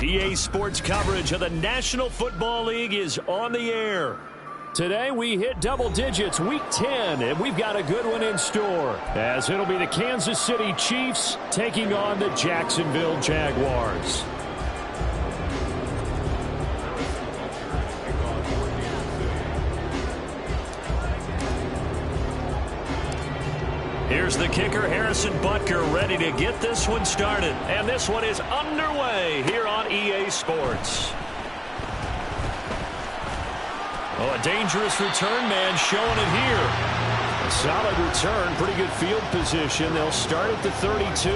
EA Sports coverage of the National Football League is on the air. Today we hit double digits, week 10, and we've got a good one in store, as it'll be the Kansas City Chiefs taking on the Jacksonville Jaguars. Here's the kicker, Harrison Butker, ready to get this one started. And this one is underway here on EA Sports. Oh, a dangerous return man showing it here. A solid return, pretty good field position. They'll start at the 32.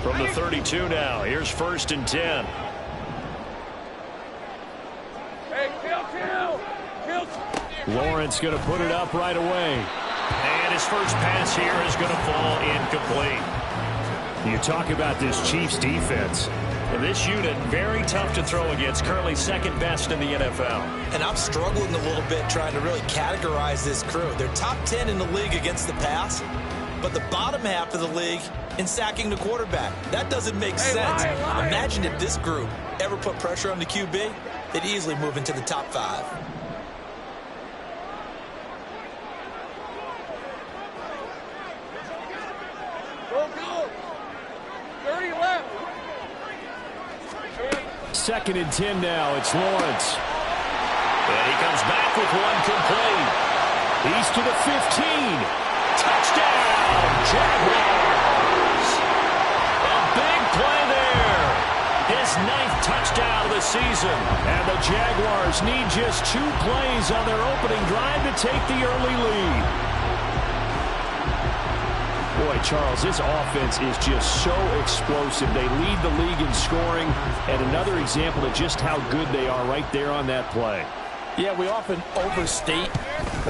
From the 32 now, here's 1st and 10. Lawrence going to put it up right away. And his first pass here is going to fall incomplete. You talk about this Chiefs defense. And this unit, very tough to throw against, currently second best in the NFL. And I'm struggling a little bit trying to really categorize this crew. They're top 10 in the league against the pass, but the bottom half of the league in sacking the quarterback. That doesn't make sense. Imagine if this group ever put pressure on the QB, they'd easily move into the top 5. Second and 10 now. It's Lawrence. And he comes back with one complete. He's to the 15. Touchdown, Jaguars. A big play there. His 9th touchdown of the season. And the Jaguars need just 2 plays on their opening drive to take the early lead. Boy, Charles, this offense is just so explosive. They lead the league in scoring, and another example of just how good they are right there on that play. Yeah, we often overstate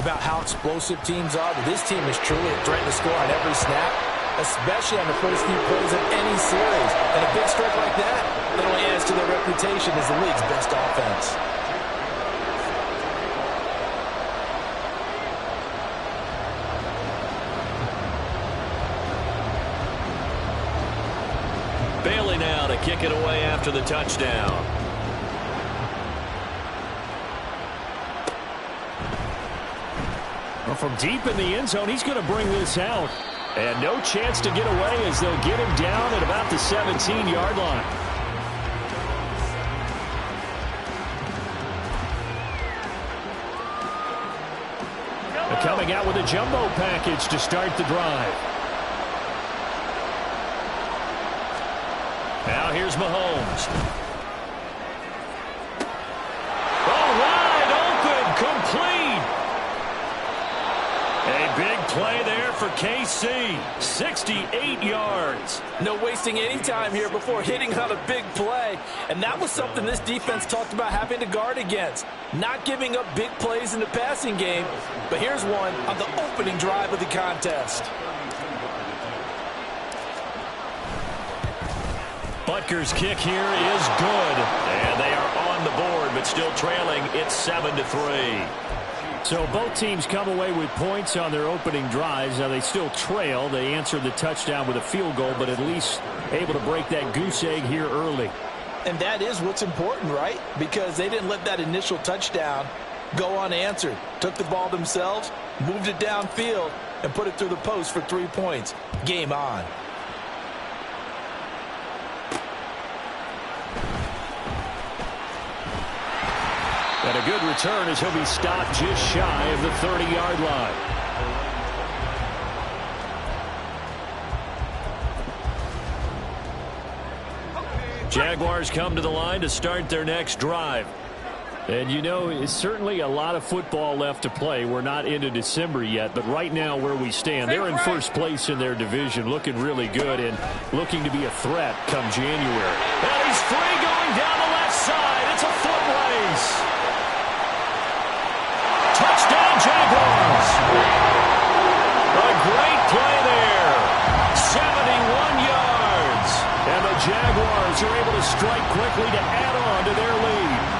about how explosive teams are, but this team is truly a threat to score on every snap, especially on the first few plays of any series. And a big strike like that, it only adds to their reputation as the league's best offense. Bailey now to kick it away after the touchdown. Well, from deep in the end zone, he's going to bring this out. And no chance to get away as they'll get him down at about the 17-yard line. They're coming out with a jumbo package to start the drive. Now here's Mahomes. Oh, wide open, complete. A big play there for KC. 68 yards. No wasting any time here before hitting on a big play. And that was something this defense talked about having to guard against. Not giving up big plays in the passing game. But here's one on the opening drive of the contest. Butker's kick here is good. And they are on the board, but still trailing. It's 7-3. So both teams come away with points on their opening drives. Now they still trail. They answered the touchdown with a field goal, but at least able to break that goose egg here early. And that is what's important, right? Because they didn't let that initial touchdown go unanswered. Took the ball themselves, moved it downfield, and put it through the post for 3 points. Game on. And a good return as he'll be stopped just shy of the 30-yard line. Jaguars come to the line to start their next drive. And you know, it's certainly a lot of football left to play. We're not into December yet, but right now where we stand, they're in first place in their division, looking really good and looking to be a threat come January. And he's free going down the left side. It's a foot race. Touchdown, Jaguars. Jags are able to strike quickly to add on to their lead.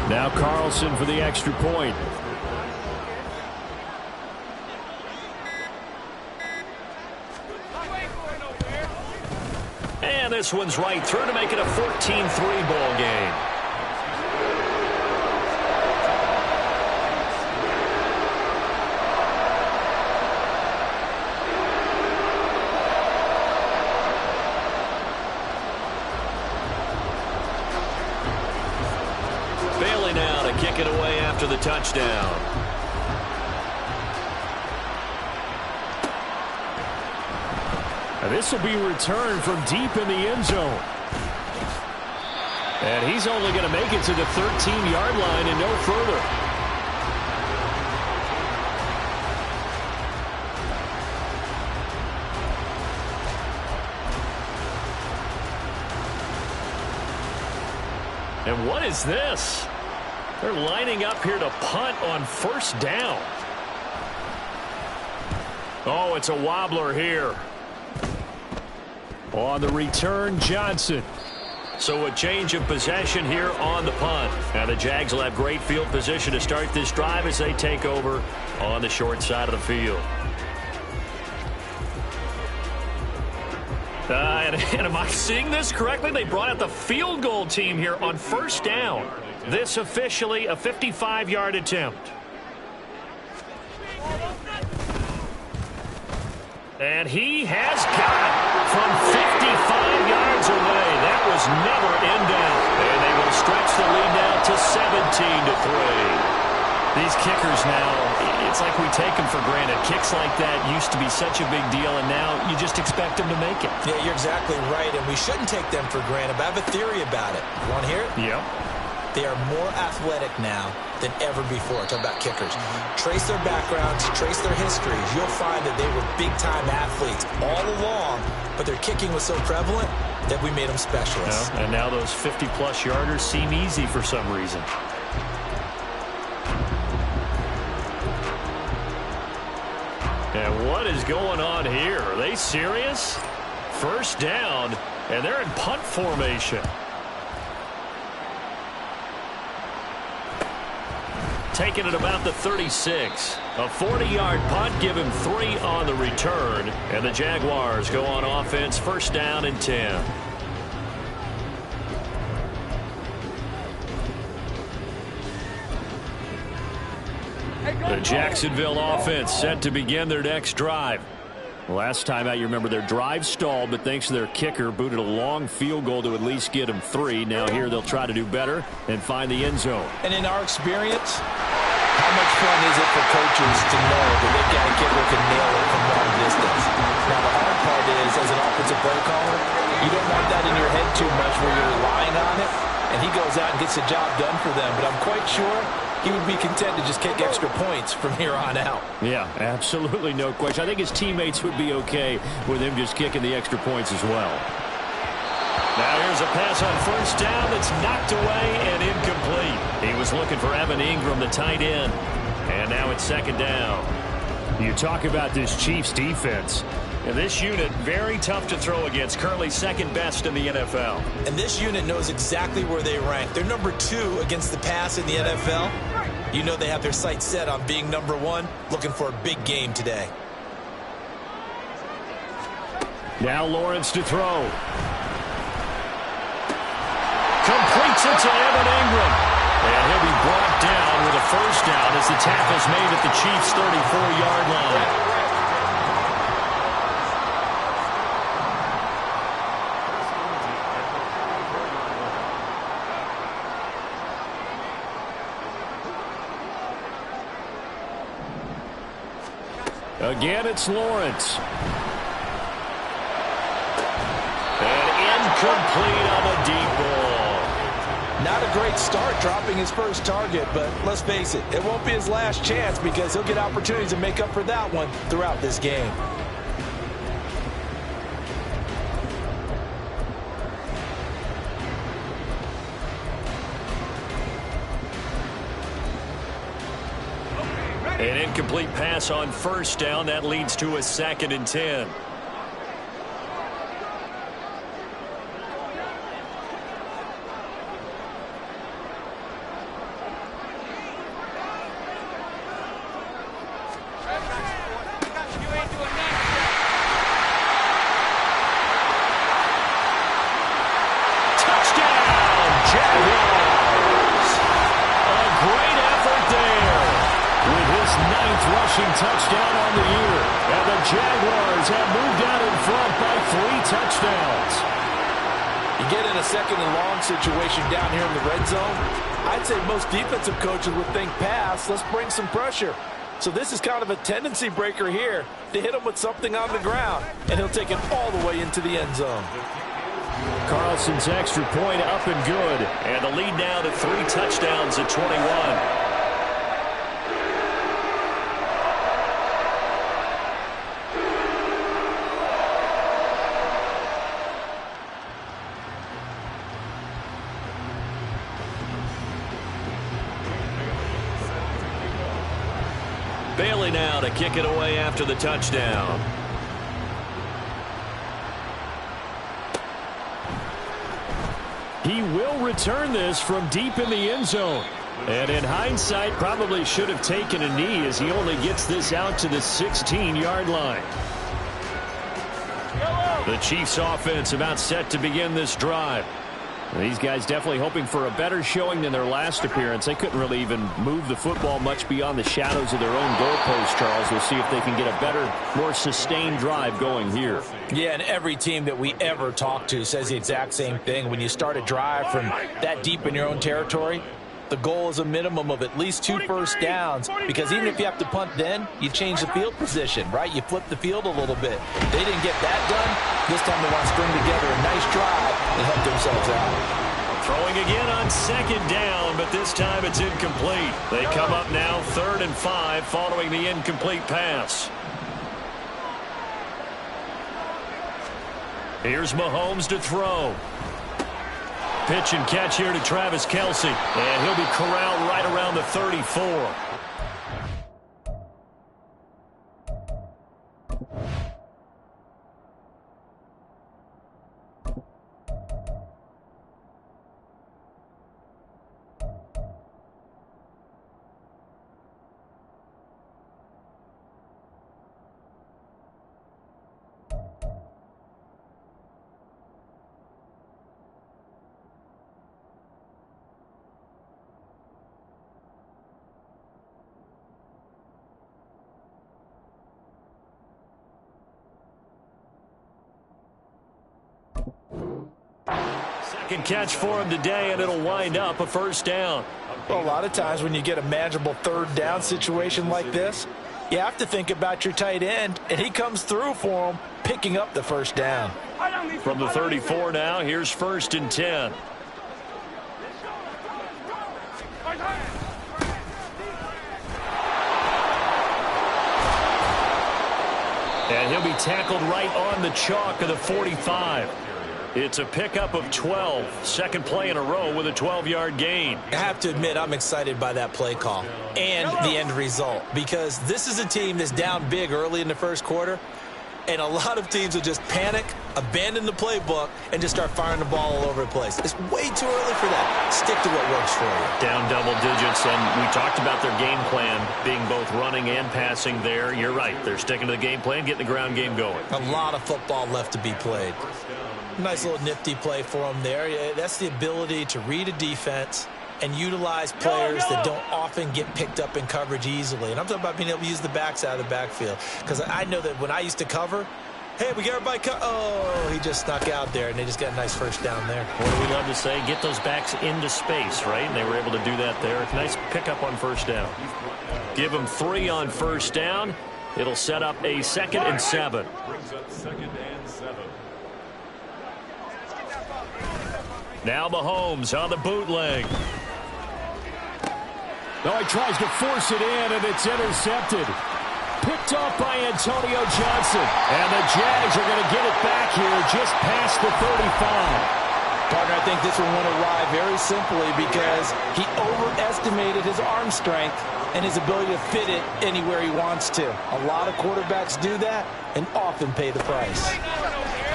Now Carlson for the extra point. And this one's right through to make it a 14-3 ball game. Now to kick it away after the touchdown. And this will be returned from deep in the end zone. And he's only going to make it to the 13-yard line and no further. And what is this? They're lining up here to punt on first down. Oh, it's a wobbler here. On the return, Johnson. So a change of possession here on the punt. Now the Jags will have great field position to start this drive as they take over on the short side of the field. And am I seeing this correctly? They brought out the field goal team here on first down. This officially a 55-yard attempt. And he has got it from 55 yards away. That was never in doubt. And they will stretch the lead now to 17-3. These kickers now, it's like we take them for granted. Kicks like that used to be such a big deal, and now you just expect them to make it. Yeah, you're exactly right, and we shouldn't take them for granted, but I have a theory about it. You want to hear it? Yep. They are more athletic now than ever before. Talk about kickers. Trace their backgrounds, trace their histories. You'll find that they were big-time athletes all along, but their kicking was so prevalent that we made them specialists. Yeah, and now those 50-plus yarders seem easy for some reason. And what is going on here? Are they serious? First down, and they're in punt formation. Taking it about the 36. A 40-yard punt, give him 3 on the return. And the Jaguars go on offense, first down and 10. The Jacksonville offense set to begin their next drive. Last time out, you remember their drive stalled, but thanks to their kicker, booted a long field goal to at least get them 3. Now here they'll try to do better and find the end zone. And in our experience, how much fun is it for coaches to know that they've got a kicker can nail it from long distance? Now the hard part is, as an offensive play caller, you don't want that in your head too much where you're relying on it, and he goes out and gets the job done for them. But I'm quite sure he would be content to just kick extra points from here on out. Yeah, absolutely no question. I think his teammates would be okay with him just kicking the extra points as well. Now here's a pass on first down that's knocked away and incomplete. He was looking for Evan Ingram, the tight end. And now it's second down. You talk about this Chiefs defense. And this unit, very tough to throw against, currently second best in the NFL. And this unit knows exactly where they rank. They're number 2 against the pass in the NFL. You know they have their sights set on being number 1, looking for a big game today. Now Lawrence to throw. Completes it to Evan Ingram. And he'll be brought down with a first down as the tackle's made at the Chiefs' 34-yard line. Again, it's Lawrence. Incomplete on the deep ball. Not a great start dropping his first target, but let's face it, it won't be his last chance because he'll get opportunities to make up for that one throughout this game. An incomplete pass on first down. That leads to a 2nd and 10. Touchdown on the year. And the Jaguars have moved out in front by 3 touchdowns. You get in a 2nd and long situation down here in the red zone, I'd say most defensive coaches would think pass, let's bring some pressure. So this is kind of a tendency breaker here to hit him with something on the ground, and he'll take it all the way into the end zone. Carlson's extra point up and good. And the lead now to 3 touchdowns at 21. Bailey now to kick it away after the touchdown. He will return this from deep in the end zone. And in hindsight, probably should have taken a knee as he only gets this out to the 16-yard line. The Chiefs offense about set to begin this drive. These guys definitely hoping for a better showing than their last appearance. They couldn't really even move the football much beyond the shadows of their own goalpost, Charles. We'll see if they can get a better, more sustained drive going here. Yeah, and every team that we ever talk to says the exact same thing. When you start a drive from that deep in your own territory, the goal is a minimum of at least 2 first downs, because even if you have to punt then, you change the field position, right? You flip the field a little bit. They didn't get that done. This time they want to string together a nice drive and help themselves out. Throwing again on 2nd down, but this time it's incomplete. They come up now 3rd and 5 following the incomplete pass. Here's Mahomes to throw. Pitch and catch here to Travis Kelce. And he'll be corralled right around the 34. Second catch for him today, and it'll wind up a first down. Well, a lot of times when you get a manageable 3rd down situation like this, you have to think about your tight end, and he comes through for him, picking up the first down. From the 34 now, here's 1st and 10. And he'll be tackled right on the chalk of the 45. It's a pickup of 12. 2nd play in a row with a 12-yard gain. I have to admit, I'm excited by that play call and the end result, because this is a team that's down big early in the first quarter, and a lot of teams will just panic, abandon the playbook, and just start firing the ball all over the place. It's way too early for that. Stick to what works for you. Down double digits, and we talked about their game plan being both running and passing there. You're right. They're sticking to the game plan, getting the ground game going. A lot of football left to be played. Nice little nifty play for him there. Yeah, that's the ability to read a defense and utilize players that don't often get picked up in coverage easily. And I'm talking about being able to use the backs out of the backfield. Because I know that when I used to cover, hey, we got everybody oh, he just snuck out there, and they just got a nice first down there. What do we love to say? Get those backs into space, right? And they were able to do that there. Nice pickup on first down. Give them 3 on first down. It'll set up a 2nd and 7. Brings up 2nd and 7. Now Mahomes on the bootleg. No, he tries to force it in, and it's intercepted. Picked off by Antonio Johnson. And the Jags are going to get it back here just past the 35. Partner, I think this one went awry very simply because he overestimated his arm strength and his ability to fit it anywhere he wants to. A lot of quarterbacks do that and often pay the price.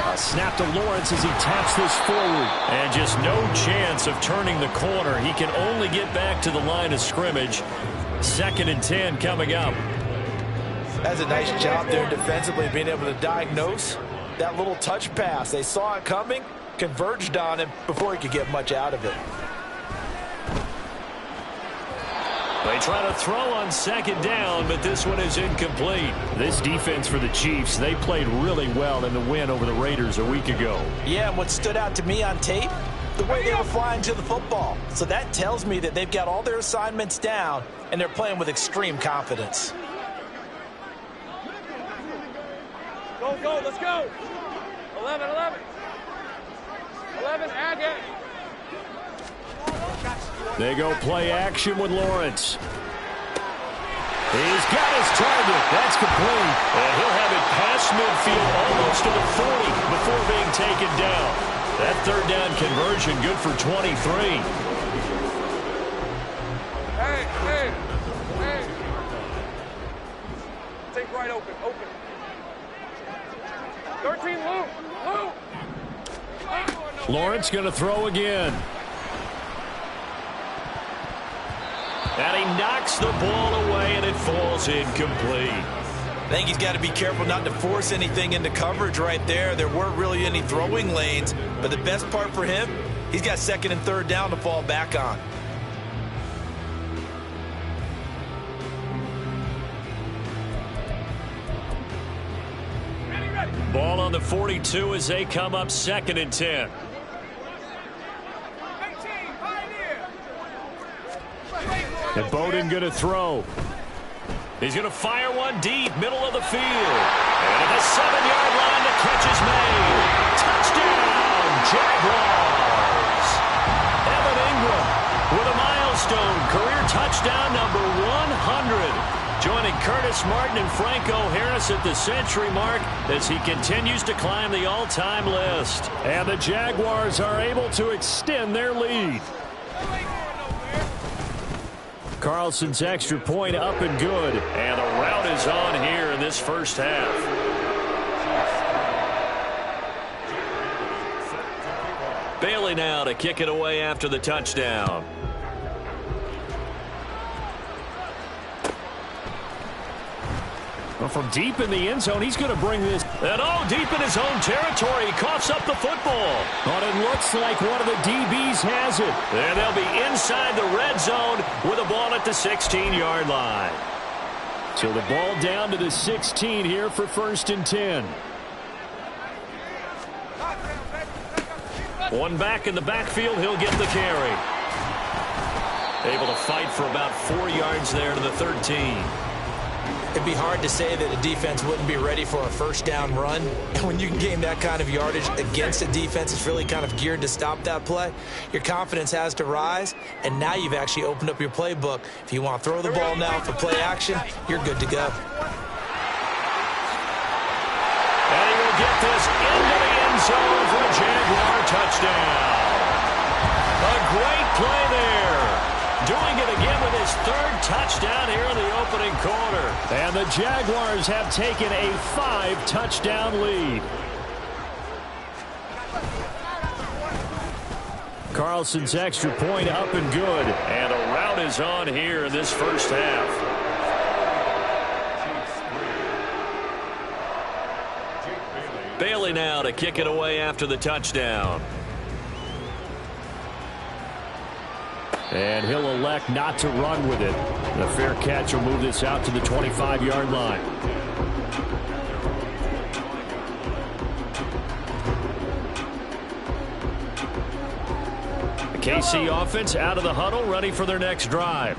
A snap to Lawrence as he taps this forward. And just no chance of turning the corner. He can only get back to the line of scrimmage. 2nd and 10 coming up. That's a nice job there defensively, being able to diagnose that little touch pass. They saw it coming, converged on him before he could get much out of it. They try to throw on 2nd down, but this one is incomplete. This defense for the Chiefs, they played really well in the win over the Raiders a week ago. Yeah, and what stood out to me on tape, the way they were flying to the football. So that tells me that they've got all their assignments down, and they're playing with extreme confidence. Go, let's go. 11. 11, add it. They go play action with Lawrence. He's got his target. That's complete. And he'll have it past midfield almost to the 40 before being taken down. That 3rd down conversion good for 23. Hey. Take right open. 13, Luke. Lawrence going to throw again. And he knocks the ball away, and it falls incomplete. I think he's got to be careful not to force anything into coverage right there. There weren't really any throwing lanes, but the best part for him, he's got 2nd and 3rd down to fall back on. Ball on the 42 as they come up 2nd and 10. And Bowden going to throw. He's going to fire one deep, middle of the field. And at the 7-yard line, the catch is made. Touchdown, Jaguars. Evan Ingram with a milestone career touchdown number 100. Joining Curtis Martin and Franco Harris at the century mark as he continues to climb the all-time list. And the Jaguars are able to extend their lead. Carlson's extra point up and good. And the rout is on here in this first half. Bailey now to kick it away after the touchdown. Well, from deep in the end zone, he's going to bring this. And deep in his own territory, he coughs up the football. But it looks like one of the DBs has it. And they'll be inside the red zone with a ball at the 16-yard line. So the ball down to the 16 here for 1st and 10. One back in the backfield, he'll get the carry. Able to fight for about 4 yards there to the 13. It'd be hard to say that a defense wouldn't be ready for a 1st down run. And when you can gain that kind of yardage against a defense that's really kind of geared to stop that play, your confidence has to rise, and now you've actually opened up your playbook. If you want to throw the ball now for play action, you're good to go. And he will get this into the end zone for a Jaguar touchdown. A great play there. Doing it again with his 3rd touchdown here in the opening quarter. And the Jaguars have taken a 5-touchdown lead. Carlson's extra point up and good. And a rout is on here in this first half. Bailey now to kick it away after the touchdown. And he'll elect not to run with it. The fair catch will move this out to the 25-yard line. The KC offense out of the huddle, ready for their next drive.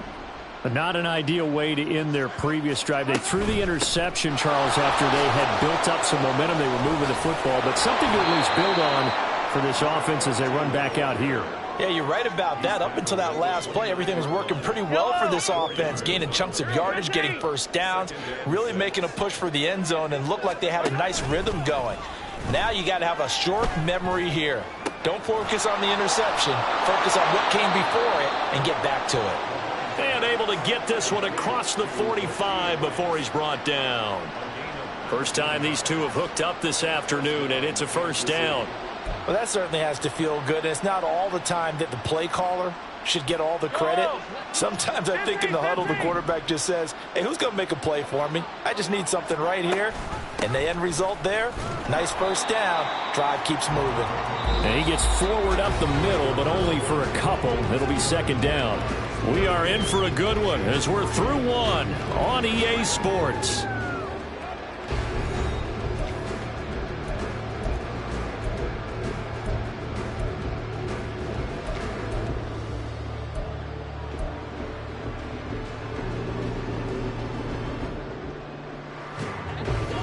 But not an ideal way to end their previous drive. They threw the interception, Charles, after they had built up some momentum. They were moving the football, but something to at least build on for this offense as they run back out here. Yeah, you're right about that. Up until that last play, everything was working pretty well for this offense, gaining chunks of yardage, getting first downs, really making a push for the end zone, and looked like they had a nice rhythm going. Now you got to have a short memory here. Don't focus on the interception. Focus on what came before it and get back to it. And able to get this one across the 45 before he's brought down. First time these two have hooked up this afternoon, and it's a first down. Well, that certainly has to feel good. And it's not all the time that the play caller should get all the credit. Sometimes I think in the huddle, the quarterback just says, hey, who's going to make a play for me? I just need something right here. And the end result there, nice first down. Drive keeps moving. And he gets forward up the middle, but only for a couple. It'll be second down. We are in for a good one as we're through one on EA Sports.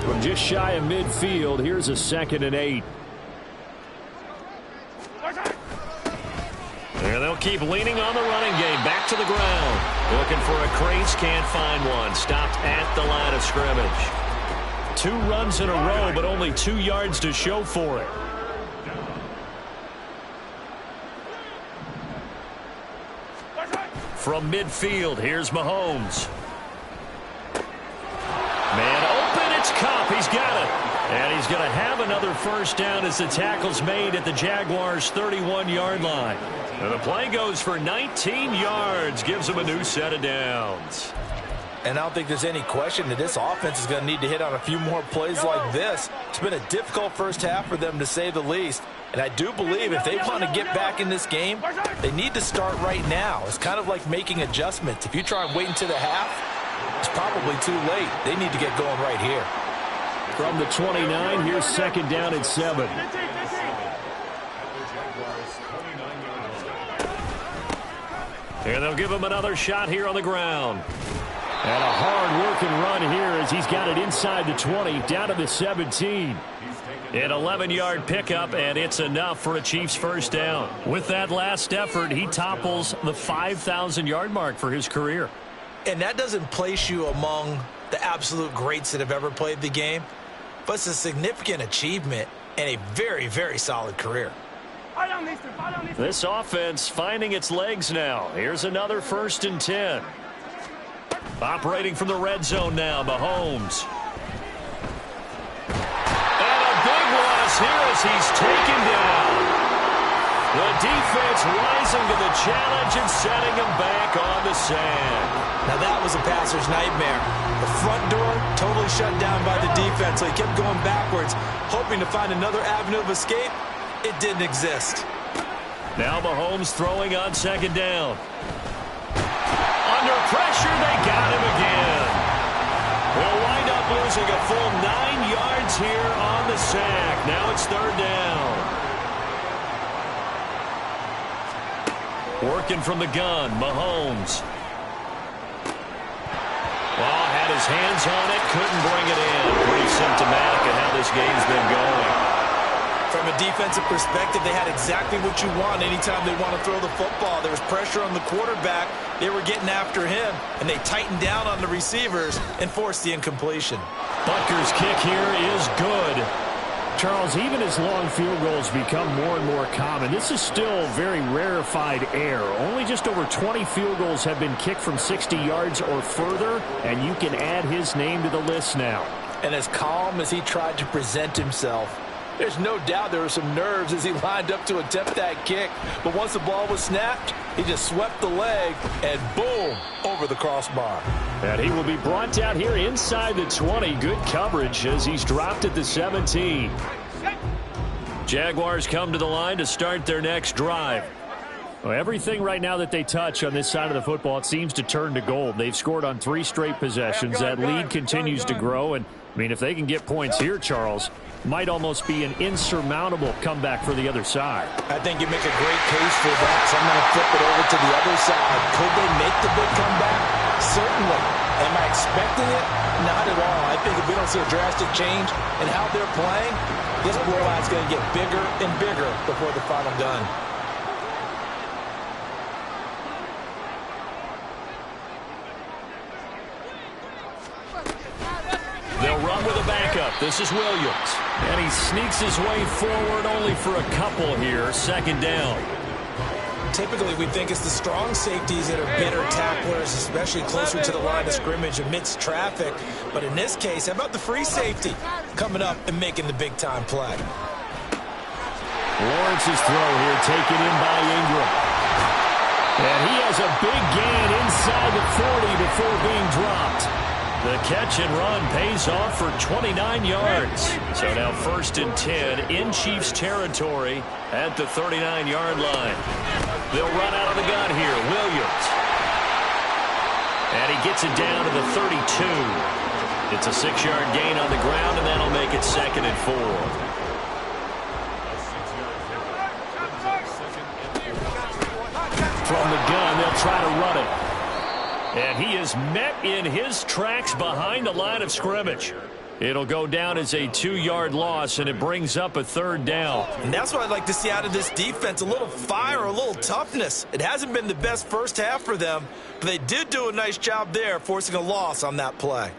From just shy of midfield, here's a 2nd and 8. And they'll keep leaning on the running game. Back to the ground. Looking for a crease. Can't find one. Stopped at the line of scrimmage. 2 runs in a row, but only 2 yards to show for it. From midfield, here's Mahomes. Man open, it's Cup. He's got it. And he's going to have another first down as the tackle's made at the Jaguars' 31-yard line. And the play goes for 19 yards, gives him a new set of downs. And I don't think there's any question that this offense is going to need to hit on a few more plays like this. It's been a difficult first half for them, to say the least. And I do believe if they want to get back in this game, they need to start right now. It's kind of like making adjustments. If you try and wait until the half, it's probably too late. They need to get going right here. From the 29, here's second down and 7. And they'll give him another shot here on the ground. And a hard-working run here as he's got it inside the 20, down to the 17. An 11-yard pickup, and it's enough for a Chiefs first down. With that last effort, he topples the 5,000-yard mark for his career. And that doesn't place you among the absolute greats that have ever played the game, but it's a significant achievement and a very, very solid career. This offense finding its legs now. Here's another 1st and 10. Operating from the red zone now, Mahomes. And a big loss here as he's taken down. The defense rising to the challenge and setting him back on the sand. Now that was a passer's nightmare. The front door totally shut down by the defense, so he kept going backwards, hoping to find another avenue of escape. It didn't exist. Now Mahomes throwing on second down. Under pressure, they got him again. They'll wind up losing a full 9 yards here on the sack. Now it's 3rd down. Working from the gun, Mahomes. Well, had his hands on it, couldn't bring it in. Pretty symptomatic of how this game's been going. From a defensive perspective, they had exactly what you want anytime they want to throw the football. There was pressure on the quarterback. They were getting after him, and they tightened down on the receivers and forced the incompletion. Butker's kick here is good. Charles, even as long field goals become more and more common, this is still very rarefied air. Only just over 20 field goals have been kicked from 60 yards or further, and you can add his name to the list now. And as calm as he tried to present himself, there's no doubt there were some nerves as he lined up to attempt that kick. But once the ball was snapped, he just swept the leg and boom, over the crossbar. And he will be brought down here inside the 20. Good coverage as he's dropped at the 17. Jaguars come to the line to start their next drive. Well, everything right now that they touch on this side of the football, it seems to turn to gold. They've scored on 3 straight possessions. That lead continues to grow. And, I mean, if they can get points here, Charles, might almost be an insurmountable comeback for the other side. I think you make a great case for that, so I'm going to flip it over to the other side. Could they make the big comeback? Certainly. Am I expecting it? Not at all. I think if we don't see a drastic change in how they're playing, This blowout's going to get bigger and bigger before the final gun. They'll run with a backup. This is Williams. And he sneaks his way forward only for a couple here. Second down. Typically, we think it's the strong safeties that are better tacklers, especially closer to the line of scrimmage amidst traffic. But in this case, how about the free safety coming up and making the big-time play? Lawrence's throw here taken in by Ingram. And he has a big gain inside the 40 before being dropped. The catch and run pays off for 29 yards. So now 1st and 10 in Chiefs territory at the 39-yard line. They'll run out of the gun here. Williams. And he gets it down to the 32. It's a 6-yard gain on the ground, and that'll make it 2nd and 4. From the gun, they'll try to run it. And he is met in his tracks behind the line of scrimmage. It'll go down as a 2-yard loss, and it brings up a 3rd down. And that's what I'd like to see out of this defense, a little fire, a little toughness. It hasn't been the best first half for them, but they did do a nice job there, forcing a loss on that play.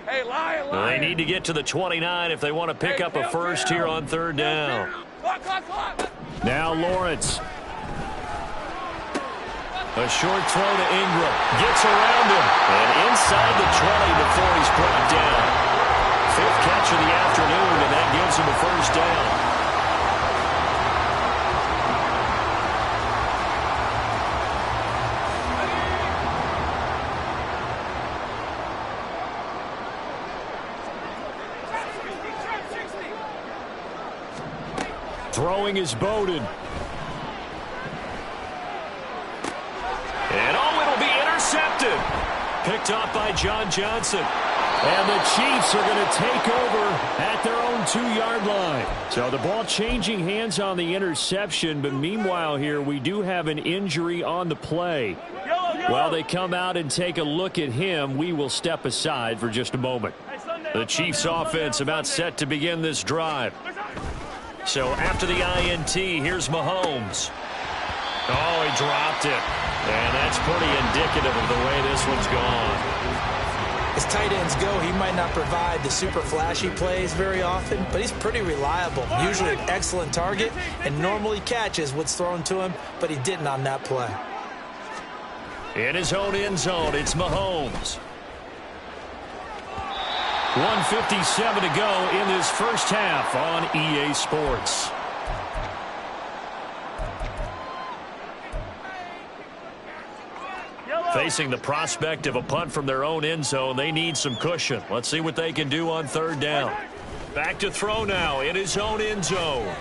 Hey, Lion. They need to get to the 29 if they want to pick up a first here on 3rd down. Now Lawrence. A short throw to Ingram. Gets around him. And inside the 20 before he's brought down. 5th catch of the afternoon, and that gives him a first down. Throwing is Bowden. And oh, it'll be intercepted. Picked off by John Johnson. And the Chiefs are going to take over at their own 2-yard line. So the ball changing hands on the interception, but meanwhile here we do have an injury on the play. While they come out and take a look at him, we will step aside for just a moment. The Chiefs offense about set to begin this drive. So after the INT, here's Mahomes. Oh, he dropped it. And that's pretty indicative of the way this one's gone. As tight ends go, he might not provide the super flashy plays very often, but he's pretty reliable. Usually an excellent target and normally catches what's thrown to him, but he didn't on that play. In his own end zone, it's Mahomes. 1:57 to go in this first half on EA Sports. Facing the prospect of a punt from their own end zone, they need some cushion. Let's see what they can do on 3rd down. Back to throw now in his own end zone.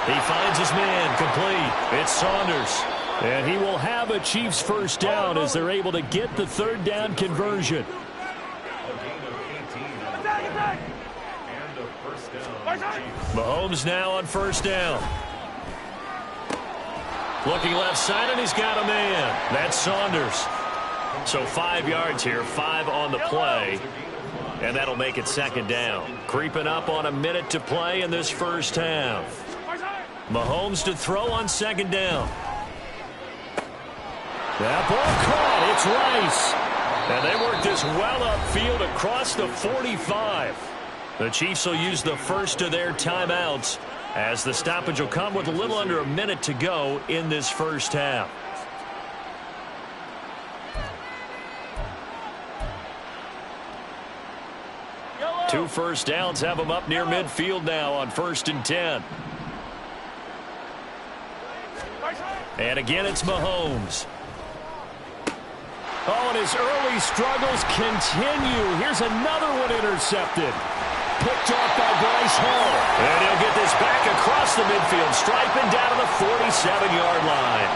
He finds his man complete. It's Saunders. And he will have a Chiefs first down as they're able to get the 3rd down conversion. Mahomes now on 1st down. Looking left side, and he's got a man. That's Saunders. So 5 yards here, 5 on the play. And that'll make it 2nd down. Creeping up on a minute to play in this first half. Mahomes to throw on 2nd down. That ball caught. It's Rice. And they work this well upfield across the 45. The Chiefs will use the first of their timeouts, as the stoppage will come with a little under a minute to go in this first half. Two first downs have them up near midfield now on 1st and 10. And again, it's Mahomes. Oh, and his early struggles continue. Here's another one intercepted. Picked off by Bryce Hall. And he'll get this back across the midfield stripe and down to the 47-yard line.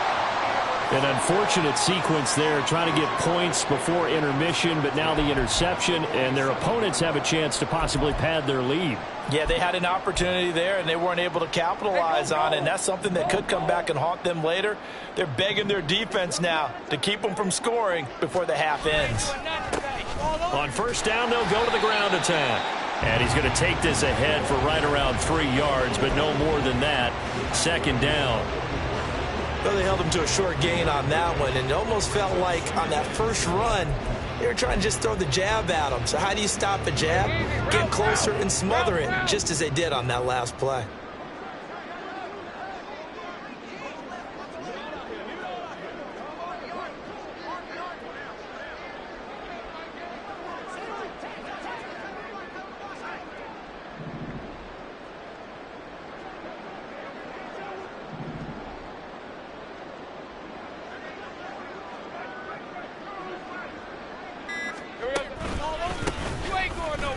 An unfortunate sequence there, trying to get points before intermission, but now the interception, and their opponents have a chance to possibly pad their lead. Yeah, they had an opportunity there, and they weren't able to capitalize on it, and that's something that could come back and haunt them later. They're begging their defense now to keep them from scoring before the half ends. On 1st down, they'll go to the ground attack. And he's going to take this ahead for right around 3 yards, but no more than that. Second down. Well, they held him to a short gain on that one, and it almost felt like on that first run, they were trying to just throw the jab at him. So how do you stop a jab? Get closer and smother it, just as they did on that last play.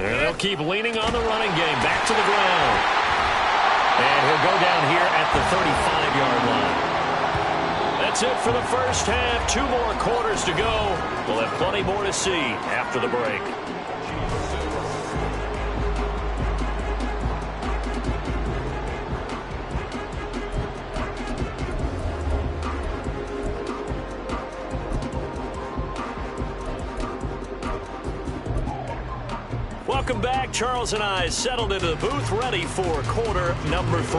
And they'll keep leaning on the running game. Back to the ground. And he'll go down here at the 35-yard line. That's it for the first half. 2 more quarters to go. We'll have plenty more to see after the break. Welcome back. Charles and I settled into the booth, ready for quarter number 3.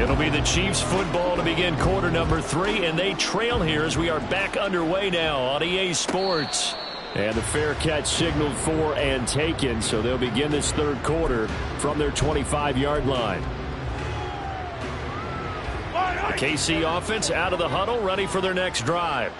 It'll be the Chiefs football to begin quarter number 3, and they trail here as we are back underway now on EA Sports. And the fair catch signaled for and taken, so they'll begin this third quarter from their 25-yard line. The KC offense out of the huddle, ready for their next drive.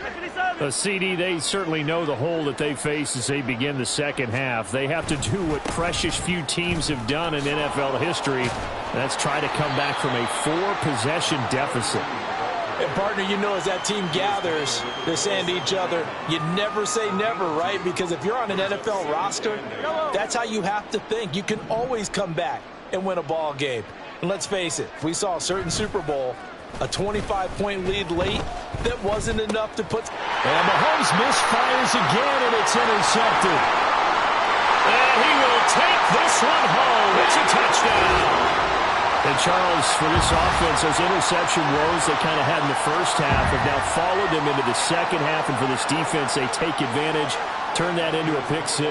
CD, they certainly know the hole that they face as they begin the second half. They have to do what precious few teams have done in NFL history. That's try to come back from a 4-possession deficit. And, partner, you know, as that team gathers, they're saying to each other, you never say never, right? Because if you're on an NFL roster, that's how you have to think. You can always come back and win a ball game. And let's face it, if we saw a certain Super Bowl, a 25-point lead late, that wasn't enough to put. And Mahomes misfires again, and it's intercepted. And he will take this one home. It's a touchdown. And Charles, for this offense, those interception woes they kind of had in the first half have now followed them into the second half. And for this defense, they take advantage, turn that into a pick 6.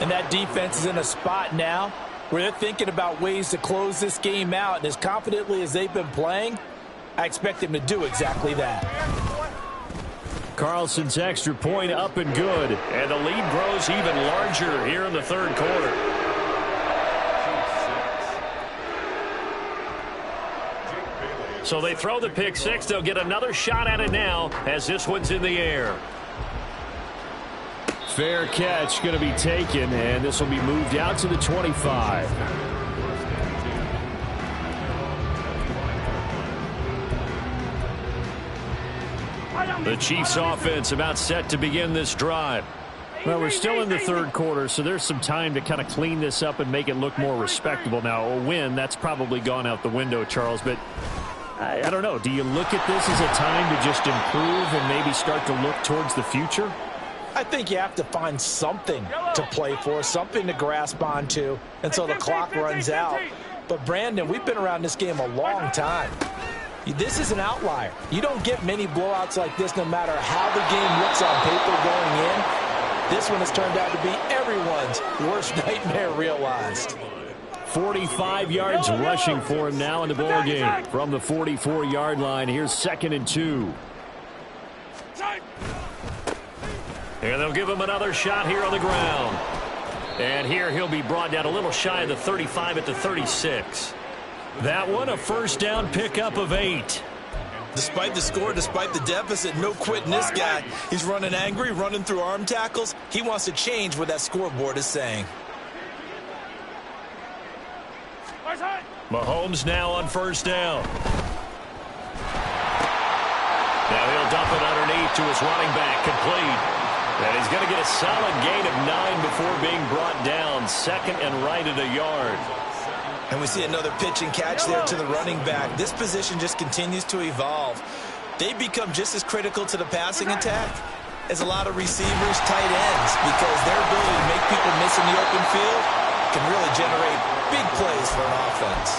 And that defense is in a spot now where they're thinking about ways to close this game out. And as confidently as they've been playing, I expect them to do exactly that. Carlson's extra point up and good. And the lead grows even larger here in the third quarter. So they throw the pick 6. They'll get another shot at it now as this one's in the air. Fair catch going to be taken, and this will be moved out to the 25. The Chiefs offense about set to begin this drive. Well, we're still in the third quarter, so there's some time to kind of clean this up and make it look more respectable. Now, a win, that's probably gone out the window, Charles, but I don't know. Do you look at this as a time to just improve and maybe start to look towards the future? I think you have to find something to play for, something to grasp onto until the clock runs out. But, Brandon, we've been around this game a long time. This is an outlier. You don't get many blowouts like this no matter how the game looks on paper going in. This one has turned out to be everyone's worst nightmare realized. 45 yards rushing for him now in the ball game. From the 44-yard line, here's 2nd and 2. And they'll give him another shot here on the ground. And here he'll be brought down a little shy of the 35 at the 36. That one, a first down pickup of 8. Despite the score, despite the deficit, no quitting this guy. He's running angry, running through arm tackles. He wants to change what that scoreboard is saying. Mahomes now on first down. Now he'll dump it underneath to his running back, complete. And he's going to get a solid gain of 9 before being brought down. 2nd and right at a yard. And we see another pitch and catch there to the running back. This position just continues to evolve. They become just as critical to the passing attack as a lot of receivers, tight ends, because their ability to make people miss in the open field can really generate big plays for an offense.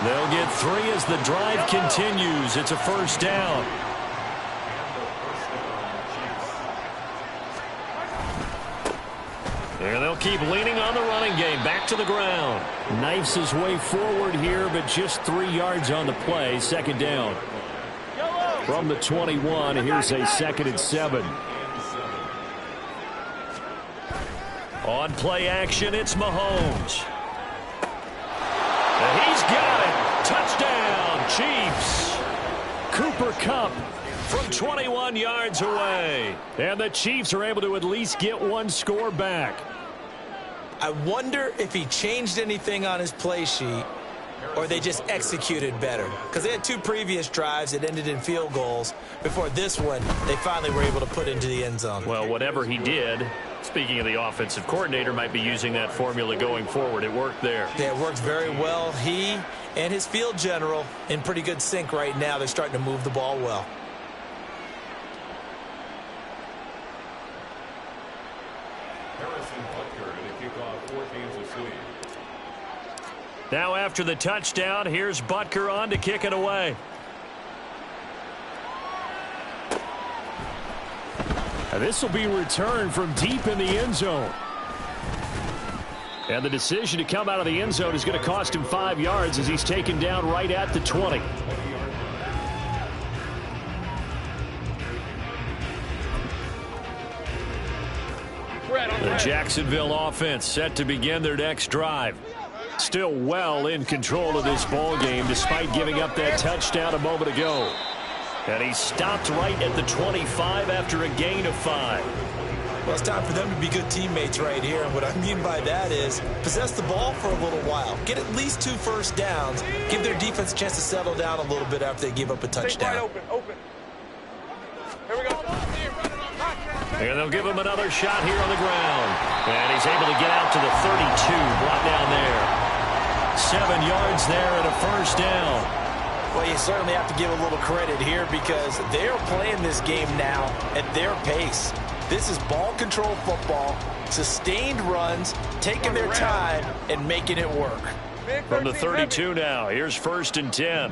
They'll get 3 as the drive continues. It's a first down. And they'll keep leaning on the running game. Back to the ground. Knifes his way forward here, but just 3 yards on the play. Second down. From the 21, here's a 2nd and 7. On play action, it's Mahomes. And he's got it. Touchdown, Chiefs. Cooper Kupp from 21 yards away. And the Chiefs are able to at least get 1 score back. I wonder if he changed anything on his play sheet or they just executed better. Because they had 2 previous drives that ended in field goals. Before this one, they finally were able to put into the end zone. Well, whatever he did, speaking of the offensive coordinator, might be using that formula going forward. It worked there. Yeah, it worked very well. He and his field general in pretty good sync right now. They're starting to move the ball well. Now after the touchdown, here's Butker on to kick it away. And this will be returned from deep in the end zone. And the decision to come out of the end zone is going to cost him 5 yards as he's taken down right at the 20. The Jacksonville offense set to begin their next drive. Still well in control of this ball game despite giving up that touchdown a moment ago. And he stopped right at the 25 after a gain of 5. Well, it's time for them to be good teammates right here. And what I mean by that is possess the ball for a little while. Get at least 2 first downs. Give their defense a chance to settle down a little bit after they give up a touchdown. Open. Here we go. And they'll give him another shot here on the ground. And he's able to get out to the 32, brought down there. 7 yards there and a first down. Well, you certainly have to give a little credit here because they're playing this game now at their pace. This is ball control football, sustained runs, taking their time and making it work. From the 32 now, here's 1st and 10.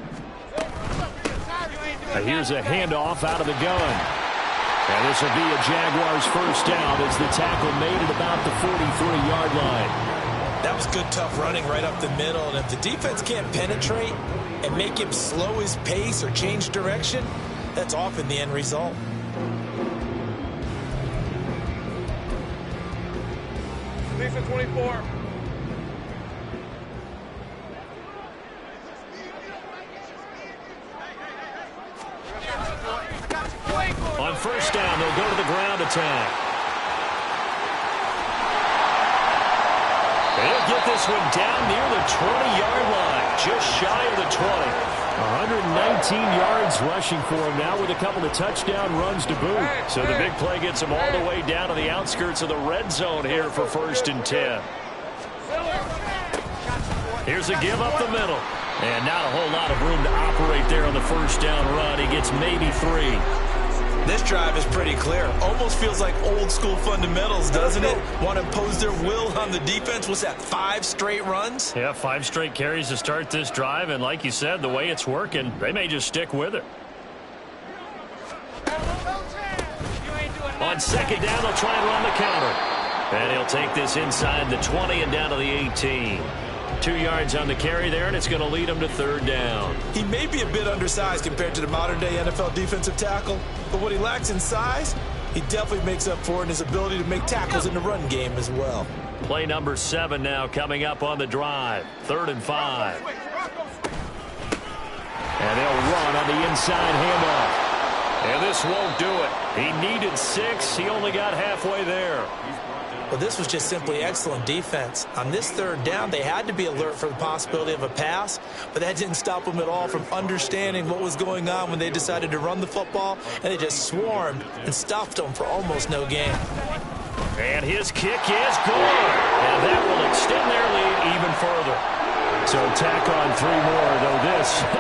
Here's a handoff out of the gun. And this will be a Jaguars first down as the tackle made it about the 43-yard line. That was good, tough running right up the middle. And if the defense can't penetrate and make him slow his pace or change direction, that's often the end result. Lisa 24. On first down, they'll go to the ground attack. They'll get this one down near the 20-yard line, just shy of the 20. 119 yards rushing for him now with a couple of touchdown runs to boot. So the big play gets him all the way down to the outskirts of the red zone here for 1st and 10. Here's a give up the middle. And not a whole lot of room to operate there on the first down run. He gets maybe 3. This drive is pretty clear. Almost feels like old school fundamentals, doesn't it? Want to impose their will on the defense. What's that, 5 straight runs? Yeah, 5 straight carries to start this drive. And like you said, the way it's working, they may just stick with it. On second down, they'll try and run the counter. And he'll take this inside the 20 and down to the 18. 2 yards on the carry there, and it's going to lead him to 3rd down. He may be a bit undersized compared to the modern-day NFL defensive tackle, but what he lacks in size, he definitely makes up for in his ability to make tackles in the run game as well. Play number 7 now coming up on the drive. 3rd and 5. And they'll run on the inside handoff. And this won't do it. He needed 6. He only got halfway there. Well, this was just simply excellent defense. On this 3rd down, they had to be alert for the possibility of a pass, but that didn't stop them at all from understanding what was going on when they decided to run the football, and they just swarmed and stuffed them for almost no gain. And his kick is good, and that will extend their lead even further. So tack on 3 more, though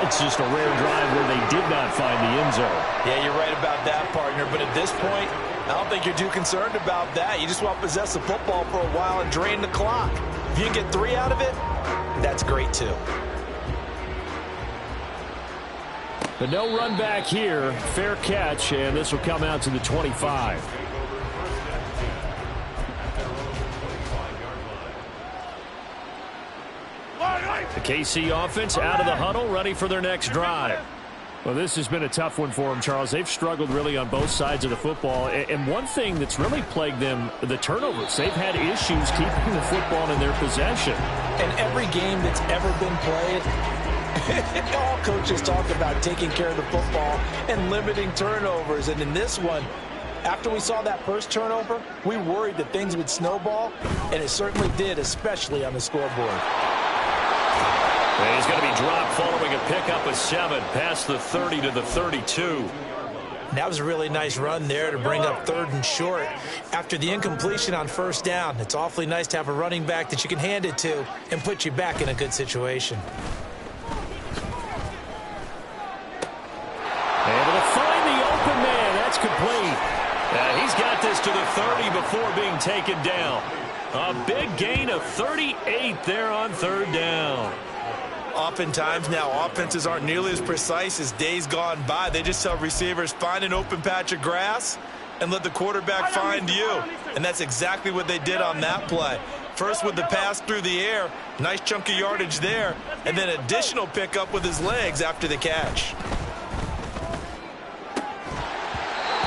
it's just a rare drive where they did not find the end zone. Yeah, you're right about that, partner, but at this point, I don't think you're too concerned about that. You just want to possess the football for a while and drain the clock. If you can get 3 out of it, that's great too. But no run back here. Fair catch, and this will come out to the 25. The KC offense out of the huddle, ready for their next drive. Well, this has been a tough one for them, Charles. They've struggled really on both sides of the football. And one thing that's really plagued them, the turnovers. They've had issues keeping the football in their possession. And every game that's ever been played, all coaches talk about taking care of the football and limiting turnovers. And in this one, after we saw that first turnover, we worried that things would snowball, and it certainly did, especially on the scoreboard. And he's going to be dropped following a pickup of 7 past the 30 to the 32. That was a really nice run there to bring up 3rd and short. After the incompletion on 1st down, it's awfully nice to have a running back that you can hand it to and put you back in a good situation. Able to find the open man. That's complete. He's got this to the 30 before being taken down. A big gain of 38 there on 3rd down. Oftentimes now, offenses aren't nearly as precise as days gone by. They just tell receivers, find an open patch of grass and let the quarterback find you. And that's exactly what they did on that play. First with the pass through the air, nice chunk of yardage there, and then additional pickup with his legs after the catch.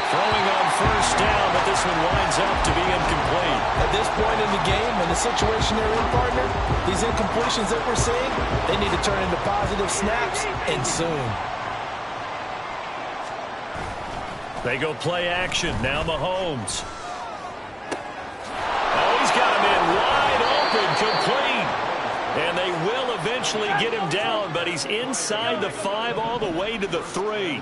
Throwing on 1st down, but this one winds up to be incomplete. At this point in the game, in the situation they're in, partner, these incompletions that we're seeing, they need to turn into positive snaps, and soon. They go play action. Now Mahomes. Oh, he's got him in wide open, complete. And they will eventually get him down, but he's inside the 5 all the way to the 3.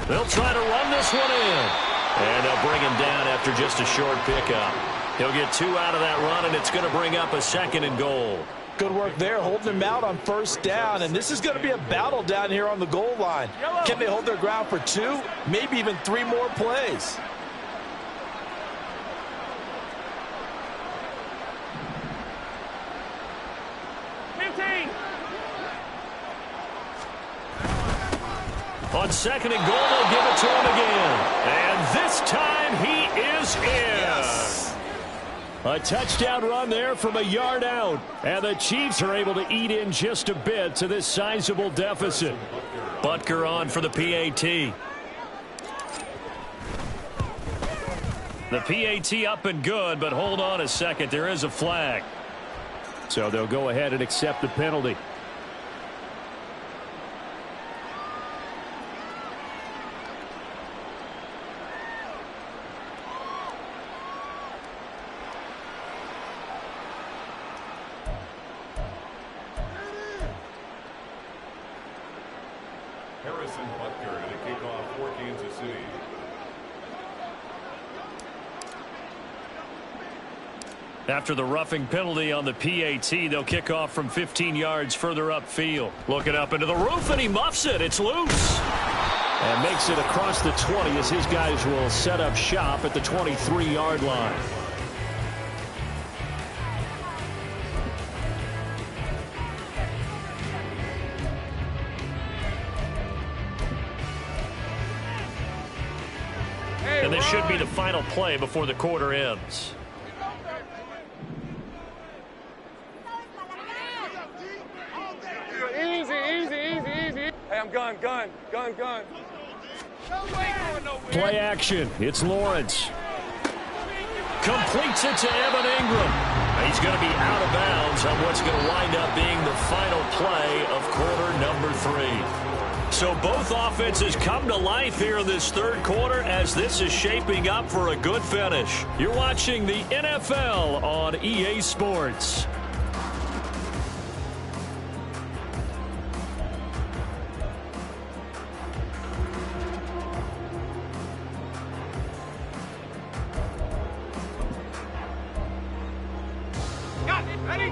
They'll try to run this one in. And they'll bring him down after just a short pickup. He'll get 2 out of that run, and it's going to bring up a 2nd and goal. Good work there, holding him out on 1st down. And this is going to be a battle down here on the goal line. Can they hold their ground for 2, maybe even 3 more plays? On 2nd and goal, they'll give it to him again. And this time he is in. Yes. A touchdown run there from a yard out. And the Chiefs are able to eat in just a bit to this sizable deficit. Butker on for the PAT. The PAT up and good, but hold on a second. There is a flag. So they'll go ahead and accept the penalty. Butker to kick off for Kansas City. After the roughing penalty on the PAT, they'll kick off from 15 yards further upfield. Looking up into the roof, and he muffs it. It's loose. And makes it across the 20 as his guys will set up shop at the 23-yard line. And this should be the final play before the quarter ends. Easy, easy, easy, easy. Hey, I'm gun. Play action. It's Lawrence. Completes it to Evan Ingram. He's going to be out of bounds on what's going to wind up being the final play of quarter number 3. So both offenses come to life here in this 3rd quarter as this is shaping up for a good finish. You're watching the NFL on EA Sports.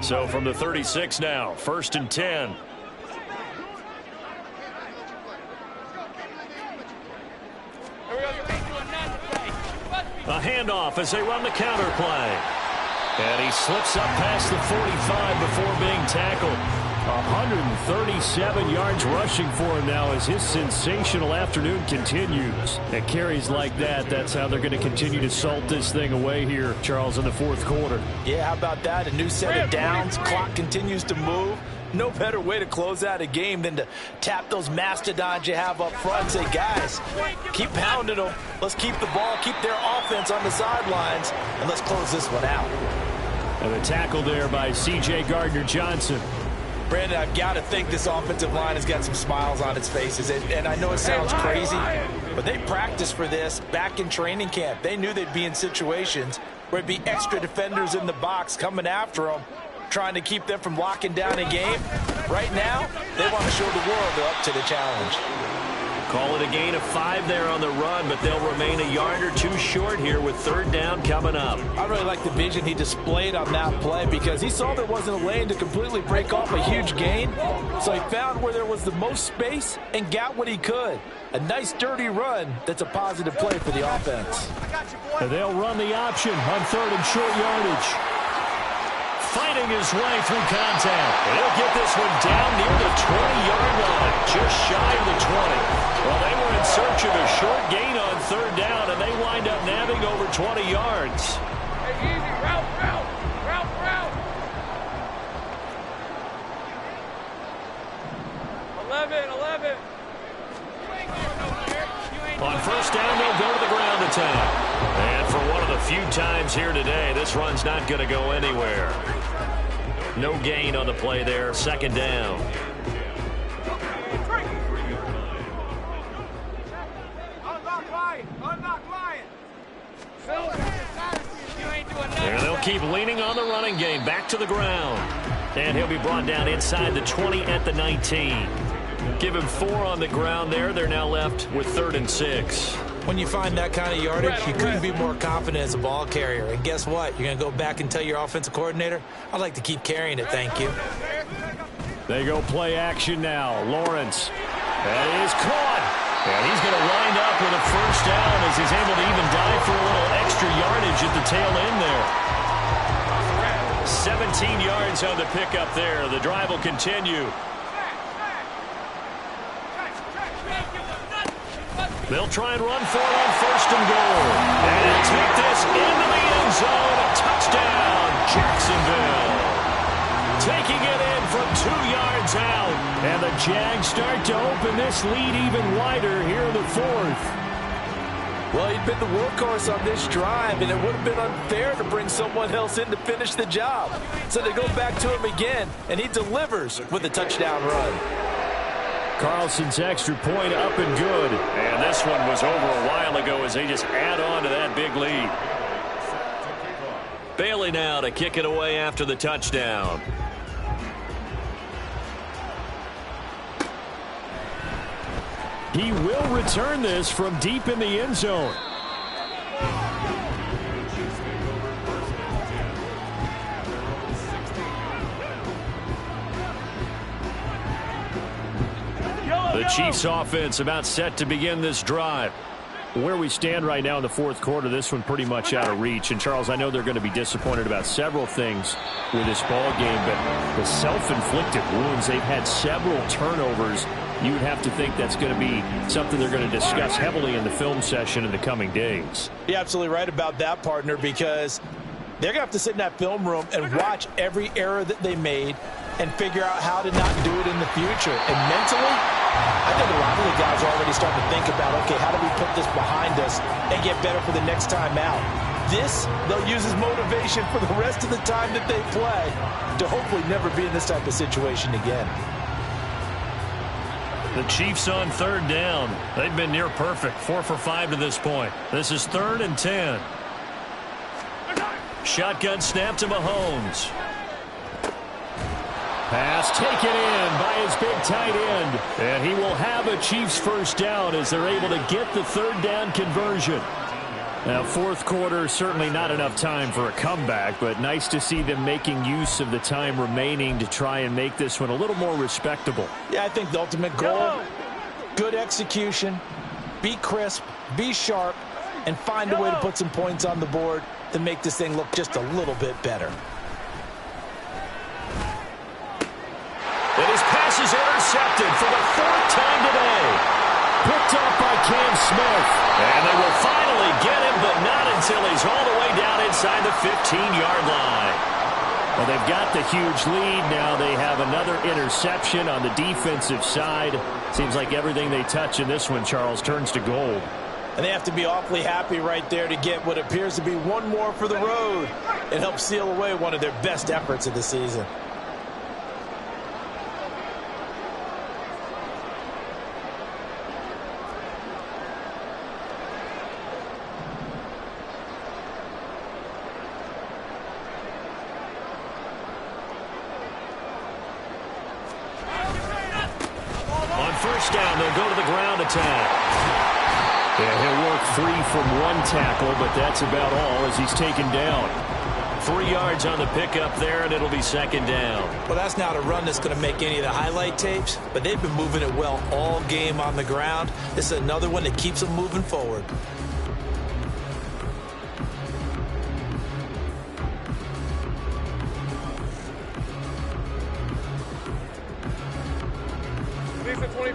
So from the 36 now, 1st and 10. A handoff as they run the counter play. And he slips up past the 45 before being tackled. 137 yards rushing for him now as his sensational afternoon continues. At carries like that, that's how they're going to continue to salt this thing away here, Charles, in the fourth quarter. Yeah, how about that? A new set of downs. Clock continues to move. No better way to close out a game than to tap those mastodons you have up front and say, guys, keep pounding them. Let's keep the ball, keep their offense on the sidelines, and let's close this one out. And the tackle there by C.J. Gardner-Johnson. Brandon, I've got to think this offensive line has got some smiles on its faces. And I know it sounds crazy, but they practiced for this back in training camp. They knew they'd be in situations where it'd be extra defenders in the box coming after them, trying to keep them from locking down a game. Right now, they want to show the world they're up to the challenge. Call it a gain of 5 there on the run, but they'll remain a yard or two short here with third down coming up. I really like the vision he displayed on that play because he saw there wasn't a lane to completely break off a huge gain. So he found where there was the most space and got what he could. A nice, dirty run that's a positive play for the offense. And they'll run the option on third and short yardage. Fighting his way through contact. And he'll get this one down near the 20-yard line, just shy of the 20. Well, they were in search of a short gain on third down, and they wind up nabbing over 20 yards. Hey, easy. Route. 11. On first down, they'll go to the ground attack. And for one of the few times here today, this run's not going to go anywhere. No gain on the play there, second down. And they'll keep leaning on the running game, back to the ground. And he'll be brought down inside the 20 at the 19. Give him 4 on the ground there. They're now left with 3rd and 6. When you find that kind of yardage, you couldn't be more confident as a ball carrier. And guess what? You're going to go back and tell your offensive coordinator, I'd like to keep carrying it, thank you. They go play action now. Lawrence. That is caught. And he's going to wind up with a first down as he's able to even dive for a little extra yardage at the tail end there. 17 yards on the pickup there. The drive will continue. They'll try and run for it on first and goal. And take this into the end zone. A touchdown, Jacksonville. Taking it in from 2 yards out. And the Jags start to open this lead even wider here in the fourth. Well, he'd been the workhorse on this drive, and it would have been unfair to bring someone else in to finish the job. So they go back to him again, and he delivers with a touchdown run. Carlson's extra point up and good. And this one was over a while ago as they just add on to that big lead. Bailey now to kick it away after the touchdown. He will return this from deep in the end zone. The Chiefs offense about set to begin this drive. Where we stand right now in the fourth quarter, this one pretty much out of reach. And, Charles, I know they're going to be disappointed about several things with this ball game, but the self-inflicted wounds, they've had several turnovers. You would have to think that's going to be something they're going to discuss heavily in the film session in the coming days. You're absolutely right about that, partner, because they're going to have to sit in that film room and watch every error that they made and figure out how to not do it in the future. And mentally, I think a lot of the guys are already starting to think about, okay, how do we put this behind us and get better for the next time out? This, they'll use as motivation for the rest of the time that they play to hopefully never be in this type of situation again. The Chiefs on third down. They've been near perfect, 4 for 5 to this point. This is 3rd and 10. Shotgun snap to Mahomes. Pass taken in by his big tight end. And he will have a Chiefs first down as they're able to get the third down conversion. Now, fourth quarter, certainly not enough time for a comeback, but nice to see them making use of the time remaining to try and make this one a little more respectable. Yeah, I think the ultimate goal, good execution, be crisp, be sharp, and find a way to put some points on the board to make this thing look just a little bit better. intercepted for the 4th time today. Picked up by Cam Smith. And they will finally get him, but not until he's all the way down inside the 15-yard line. Well, they've got the huge lead. Now they have another interception on the defensive side. Seems like everything they touch in this one, Charles, turns to gold. And they have to be awfully happy right there to get what appears to be one more for the road. It helps seal away one of their best efforts of the season. On first down, they'll go to the ground attack. Yeah, he'll work free from one tackle, but that's about all as he's taken down. 3 yards on the pickup there, and it'll be second down. Well, that's not a run that's going to make any of the highlight tapes, but they've been moving it well all game on the ground. This is another one that keeps them moving forward.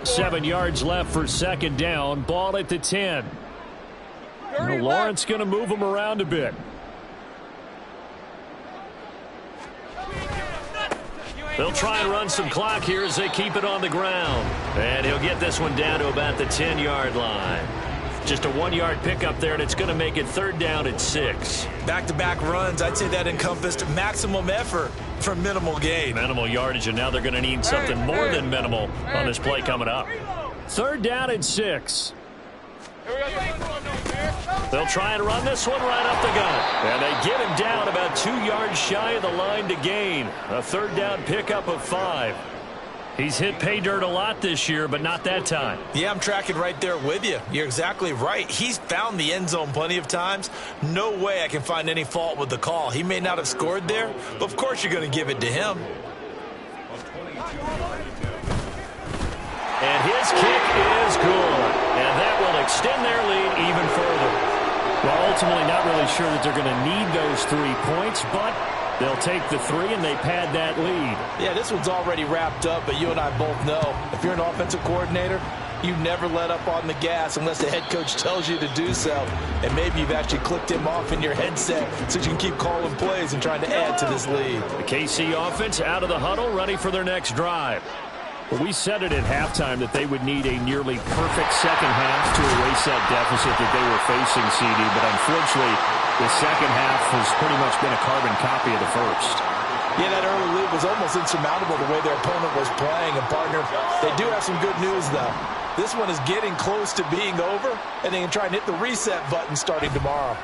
Seven yards left for second down. Ball at the 10. Lawrence going to move him around a bit. They'll try and run some clock here as they keep it on the ground. And he'll get this one down to about the 10-yard line. Just a 1-yard pickup there, and it's going to make it third down at 6. Back-to-back runs, I'd say that encompassed maximum effort for minimal gain. Minimal yardage, and now they're going to need something more than minimal on this play coming up. Third down and 6. They'll try and run this one right up the gut. And they get him down about 2 yards shy of the line to gain. A third down pickup of 5. He's hit pay dirt a lot this year, but not that time. Yeah, I'm tracking right there with you. You're exactly right. He's found the end zone plenty of times. No way I can find any fault with the call. He may not have scored there, but of course you're going to give it to him. And his kick is good. And that will extend their lead even further. Well, ultimately not really sure that they're going to need those 3 points, but they'll take the 3 and they pad that lead. Yeah, this one's already wrapped up, but you and I both know if you're an offensive coordinator, you never let up on the gas unless the head coach tells you to do so. And maybe you've actually clicked him off in your headset so you can keep calling plays and trying to add to this lead. The KC offense out of the huddle, ready for their next drive. Well, we said it at halftime that they would need a nearly perfect second half to erase that deficit that they were facing, CD. But unfortunately, the second half has pretty much been a carbon copy of the first. Yeah, that early lead was almost insurmountable the way their opponent was playing. And, partner, they do have some good news, though. This one is getting close to being over, and they can try and hit the reset button starting tomorrow.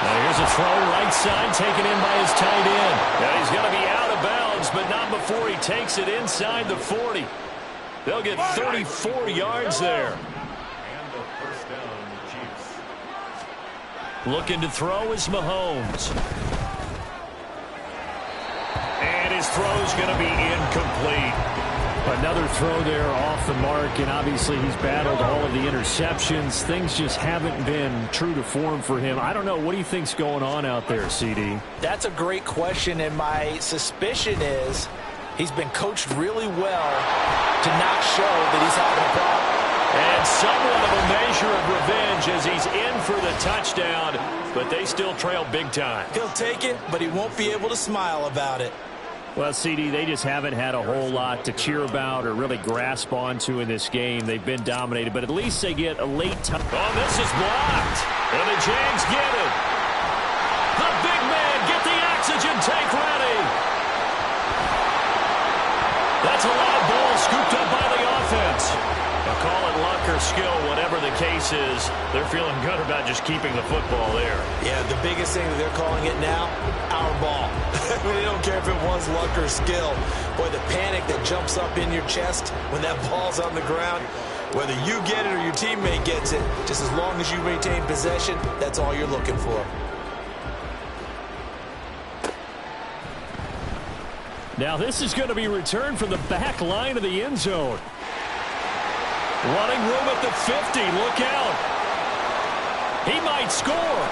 Here's a throw right side taken in by his tight end. Now he's going to be out of bounds, but not before he takes it inside the 40. They'll get 34 yards there. And the first down, Chiefs. Looking to throw is Mahomes. And his throw's going to be incomplete. Another throw there off the mark, and obviously he's battled all of the interceptions. Things just haven't been true to form for him. I don't know. What do you think's going on out there, CD? That's a great question, and my suspicion is he's been coached really well to not show that he's having a problem. And somewhat of a measure of revenge as he's in for the touchdown, but they still trail big time. He'll take it, but he won't be able to smile about it. Well, CD, they just haven't had a whole lot to cheer about or really grasp onto in this game. They've been dominated, but at least they get a late time. Oh, this is blocked. And the Jags get it. The big man, get the oxygen tank ready. That's a loud ball scooped up by the offense. Now call it luck or skill, whatever the case is. They're feeling good about just keeping the football there. Yeah, the biggest thing that they're calling it now, our ball. They don't care if it was luck or skill. Boy, the panic that jumps up in your chest when that ball's on the ground, whether you get it or your teammate gets it, just as long as you retain possession, that's all you're looking for. Now this is going to be returned from the back line of the end zone. Running room at the 50. Look out. He might score.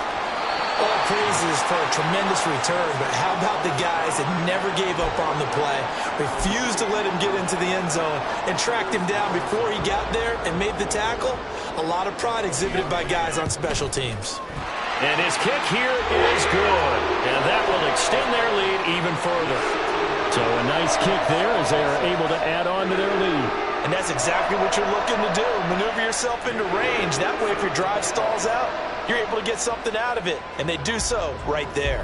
All praises for a tremendous return, but how about the guys that never gave up on the play, refused to let him get into the end zone, and tracked him down before he got there and made the tackle? A lot of pride exhibited by guys on special teams. And his kick here is good, and that will extend their lead even further. So a nice kick there as they are able to add on to their lead. And that's exactly what you're looking to do. Maneuver yourself into range. That way, if your drive stalls out, you're able to get something out of it. And they do so right there.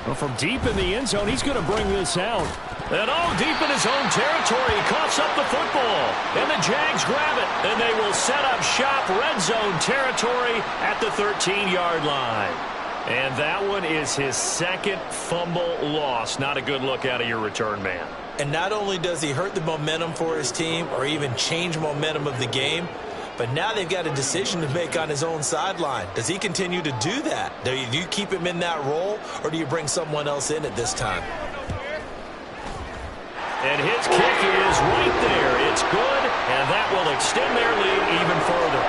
Well, from deep in the end zone, he's going to bring this out. And deep in his own territory, he coughs up the football. And the Jags grab it. And they will set up shop, red zone territory at the 13-yard line. And that one is his second fumble loss. Not a good look out of your return man. And not only does he hurt the momentum for his team or even change momentum of the game, but now they've got a decision to make on his own sideline. Does he continue to do that? Do you keep him in that role, or do you bring someone else in at this time? And his kick is right there. It's good, and that will extend their lead even further.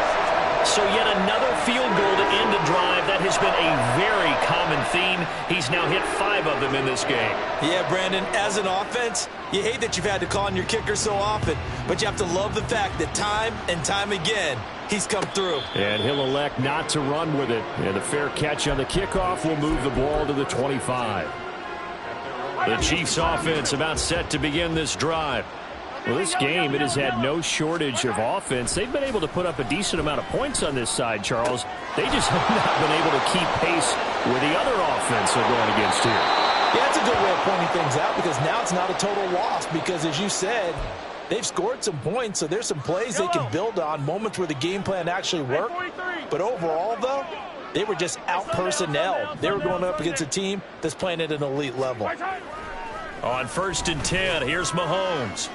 So yet another field goal to end a drive. That has been a very common theme. He's now hit 5 of them in this game. Yeah, Brandon, as an offense, you hate that you've had to call on your kicker so often, but you have to love the fact that time and time again, he's come through. And he'll elect not to run with it. And a fair catch on the kickoff will move the ball to the 25. The Chiefs offense about set to begin this drive. Well, this game, it has had no shortage of offense. They've been able to put up a decent amount of points on this side, Charles. They just have not been able to keep pace with the other offense they're going against here. Yeah, that's a good way of pointing things out because now it's not a total loss because, as you said, they've scored some points, so there's some plays they can build on, moments where the game plan actually worked. But overall, though, they were just out-personnel. They were going up against a team that's playing at an elite level. On 1st and 10, here's Mahomes.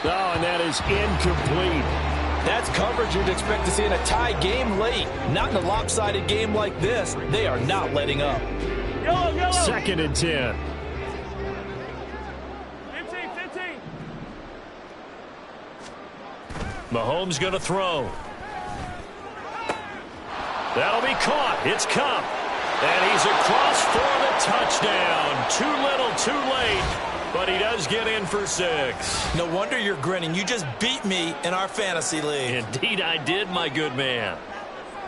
Oh, and that is incomplete. That's coverage you'd expect to see in a tie game late. Not in a lopsided game like this. They are not letting up. 2nd and 10. 15. Mahomes going to throw. That'll be caught. It's Cup. And he's across for the touchdown. Too little, too late. But he does get in for 6. No wonder you're grinning. You just beat me in our fantasy league. Indeed I did, my good man.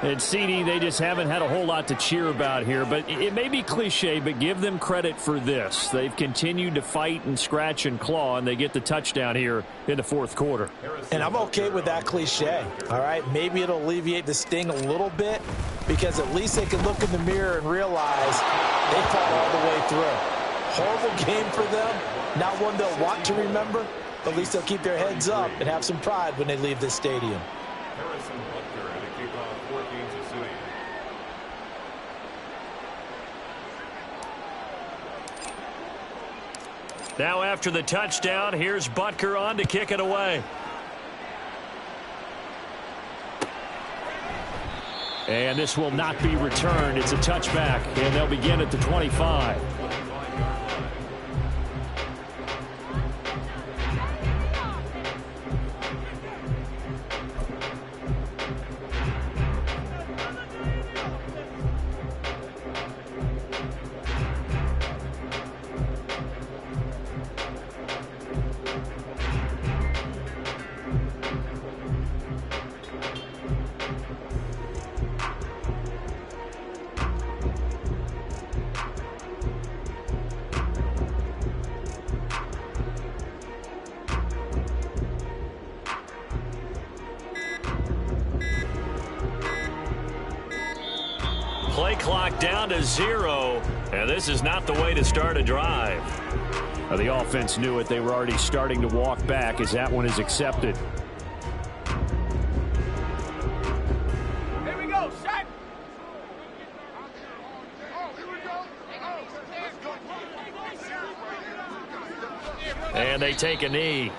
And CD, they just haven't had a whole lot to cheer about here. But it may be cliche, but give them credit for this. They've continued to fight and scratch and claw, and they get the touchdown here in the 4th quarter. And I'm okay with that cliche, all right? Maybe it'll alleviate the sting a little bit because at least they can look in the mirror and realize they fought all the way through. Horrible game for them, not one they'll want to remember, but at least they'll keep their heads up and have some pride when they leave this stadium. Now after the touchdown, here's Butker on to kick it away. And this will not be returned. It's a touchback, and they'll begin at the 25. Play clock down to 0, and this is not the way to start a drive. Now, the offense knew it. They were already starting to walk back as that one is accepted. Here we go, set. And they take a knee.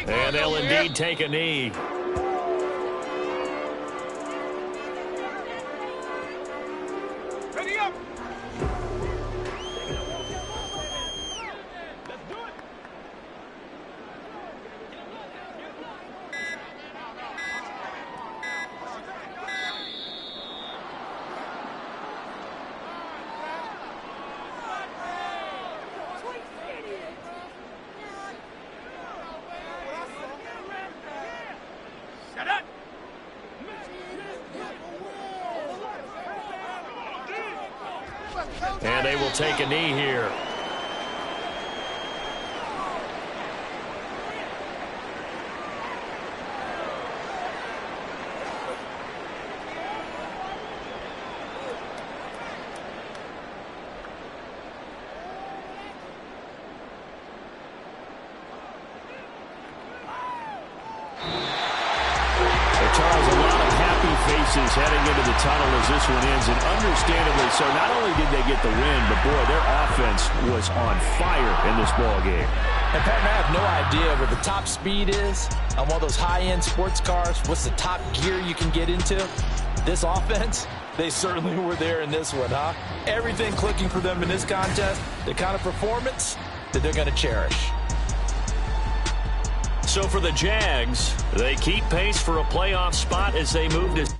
And they'll indeed take a knee. Ready up. And they will take a knee here. Charles, a lot of happy faces heading into the tunnel as this one ends, and understandably so. Not only did they get the win, but boy, their offense was on fire in this ball game. And Pat, I have no idea what the top speed is on one of those high-end sports cars. What's the top gear you can get into? This offense, they certainly were there in this one, huh? Everything clicking for them in this contest, the kind of performance that they're going to cherish. So for the Jags, they keep pace for a playoff spot as they move to